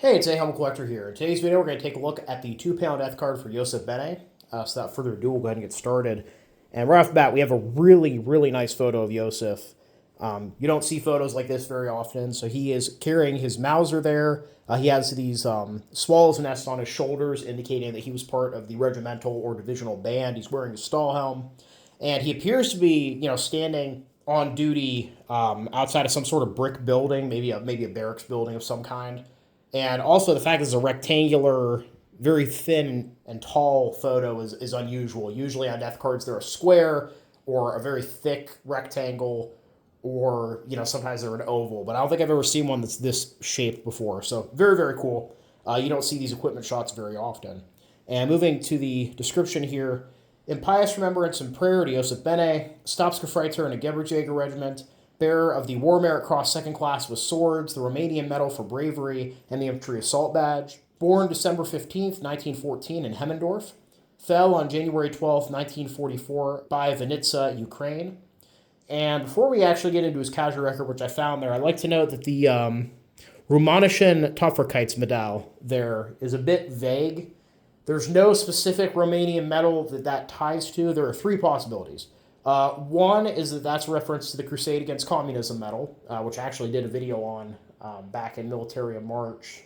Hey, it's a Helmet Collector here. In today's video, we're going to take a look at the 2-pound death card for Josef Bene. So without further ado, we'll go ahead and get started. And right off the bat, we have a really nice photo of Josef. You don't see photos like this very often. So he is carrying his Mauser there. He has these swallows nests on his shoulders, indicating that he was part of the regimental or divisional band. He's wearing a Stahlhelm. And he appears to be, standing on duty outside of some sort of brick building, maybe a barracks building of some kind. And also the fact that it's a rectangular, very thin and tall photo is unusual. Usually on death cards, they're a square or a very thick rectangle, or, sometimes they're an oval. But I don't think I've ever seen one that's this shaped before. So very cool. You don't see these equipment shots very often. And moving to the description here, in pious remembrance and prayer to Josef Bene, Stabsgefreiter in a Gebirgsjager Regiment, bearer of the War Merit Cross Second Class with Swords, the Romanian Medal for Bravery, and the Infantry Assault Badge. Born December 15th, 1914 in Hemmendorf. Fell on January 12th, 1944 by Vinnytsia, Ukraine. And before we actually get into his casualty record, which I found there, I'd like to note that the Romanian Medal there is a bit vague. There's no specific Romanian medal that ties to. There are three possibilities. One is that that's a reference to the Crusade Against Communism medal, which I actually did a video on back in militaria March.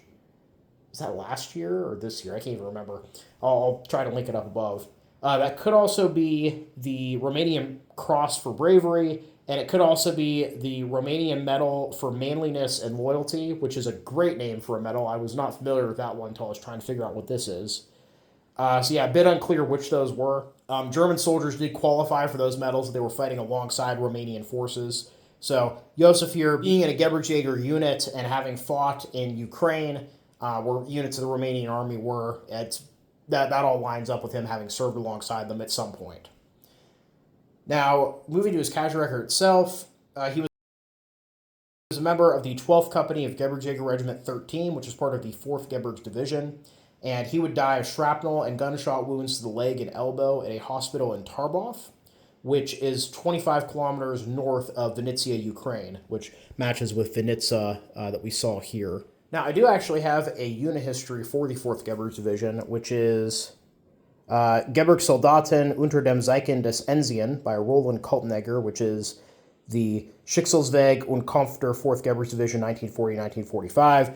Is that last year or this year? I can't even remember. I'll try to link it up above. That could also be the Romanian Cross for Bravery, and it could also be the Romanian Medal for Manliness and Loyalty, which is a great name for a medal. I was not familiar with that one until I was trying to figure out what this is. So yeah, a bit unclear which those were. German soldiers did qualify for those medals. They were fighting alongside Romanian forces. So Josef here, being in a Gebirgsjager unit and having fought in Ukraine, where units of the Romanian army were, that all lines up with him having served alongside them at some point. Now, moving to his casualty record itself, he was a member of the 12th Company of Gebirgsjager Regiment 13, which is part of the 4th Gebirgs Division. And he would die of shrapnel and gunshot wounds to the leg and elbow at a hospital in Tarboff, which is 25 kilometers north of Vinnytsia, Ukraine, which matches with Vinnytsia that we saw here. Now, I do actually have a unit history for the 4th Gebirgs Division, which is Gebirgssoldaten unter dem Zeichen des Enzian by Roland Kaltenegger, which is the Schicksalsweg und Kampf der 4th Gebirgs Division, 1940-1945.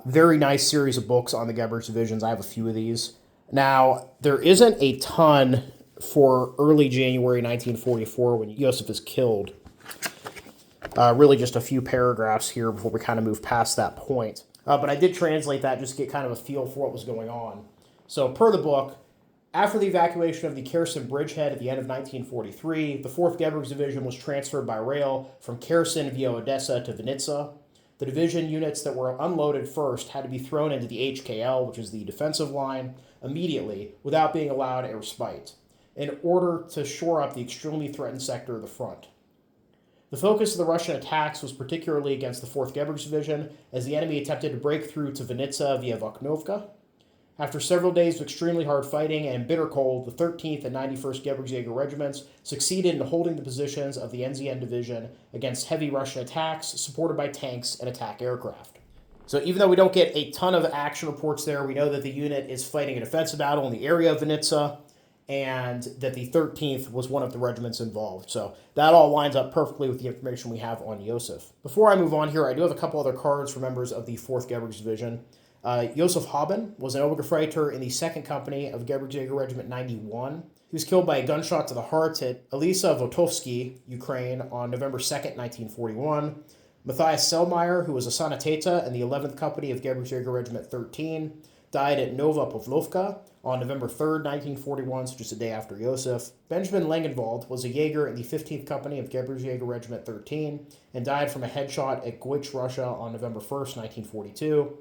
Very nice series of books on the Gebirgs divisions. I have a few of these. Now, there isn't a ton for early January 1944 when Josef is killed. Really just a few paragraphs here before we kind of move past that point. But I did translate that just to get kind of a feel for what was going on. So per the book, after the evacuation of the Kherson bridgehead at the end of 1943, the 4th Gebirgs Division was transferred by rail from Kherson via Odessa to Vinnytsia. The division units that were unloaded first had to be thrown into the HKL, which is the defensive line, immediately without being allowed a respite, in order to shore up the extremely threatened sector of the front. The focus of the Russian attacks was particularly against the 4th Gebirgs Division, as the enemy attempted to break through to Vinnytsia via Voknovka. After several days of extremely hard fighting and bitter cold, the 13th and 91st Gebirgsjager Regiments succeeded in holding the positions of the NZN Division against heavy Russian attacks, supported by tanks and attack aircraft. So even though we don't get a ton of action reports there, we know that the unit is fighting a defensive battle in the area of Vinnytsia, and that the 13th was one of the regiments involved. So that all lines up perfectly with the information we have on Josef. Before I move on here, I do have a couple other cards for members of the 4th Gebirgs Division. Josef Haben was an Obergefreiter in the 2nd Company of Gebirgsjager Regiment 91. He was killed by a gunshot to the heart at Elisa Votovsky, Ukraine, on November 2nd, 1941. Matthias Selmayr, who was a Sanitäter in the 11th Company of Gebirgsjager Regiment 13, died at Nova Pavlovka on November 3rd, 1941, so just a day after Josef. Benjamin Langenwald was a Jaeger in the 15th Company of Gebirgsjager Regiment 13 and died from a headshot at Goich, Russia on November 1st, 1942.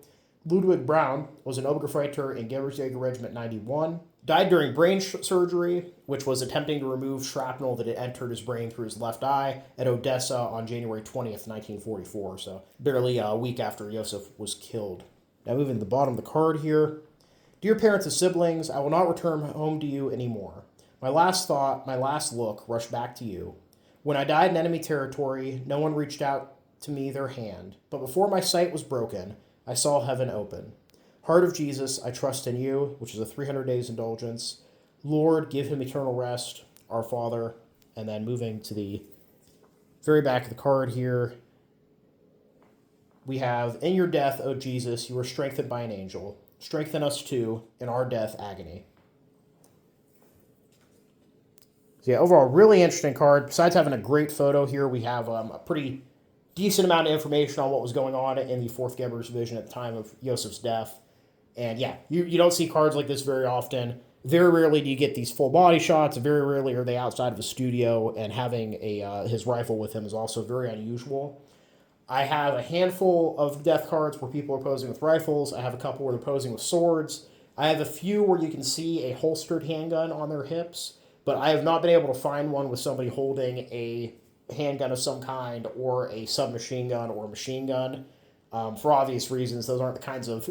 Ludwig Braun was an Obergefreiter in Gebirgsjager Regiment 91, died during brain surgery, which was attempting to remove shrapnel that had entered his brain through his left eye at Odessa on January 20th, 1944, so barely a week after Josef was killed. Now moving to the bottom of the card here. Dear parents and siblings, I will not return home to you anymore. My last thought, my last look, rushed back to you. When I died in enemy territory, no one reached out to me their hand, but before my sight was broken, I saw heaven open. Heart of Jesus, I trust in you, which is a 300 days indulgence. Lord, give him eternal rest, our Father. And then moving to the very back of the card here, we have, in your death, O Jesus, you were strengthened by an angel. Strengthen us too in our death agony. So yeah, overall, really interesting card. Besides having a great photo here, we have a pretty decent amount of information on what was going on in the 4th Gebirgs Division at the time of Josef's death. And yeah, you don't see cards like this very often. Very rarely do you get these full body shots. Very rarely are they outside of a studio, and having his rifle with him is also very unusual. I have a handful of death cards where people are posing with rifles. I have a couple where they're posing with swords. I have a few where you can see a holstered handgun on their hips, but I have not been able to find one with somebody holding a handgun of some kind or a submachine gun or a machine gun. For obvious reasons, those aren't the kinds of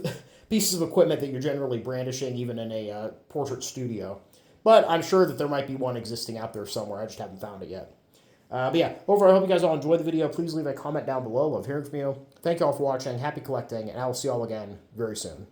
pieces of equipment that you're generally brandishing even in a portrait studio. But I'm sure that there might be one existing out there somewhere. I just haven't found it yet. But yeah, overall, I hope you guys all enjoyed the video. Please leave a comment down below. Love hearing from you. Thank you all for watching. Happy collecting, and I will see you all again very soon.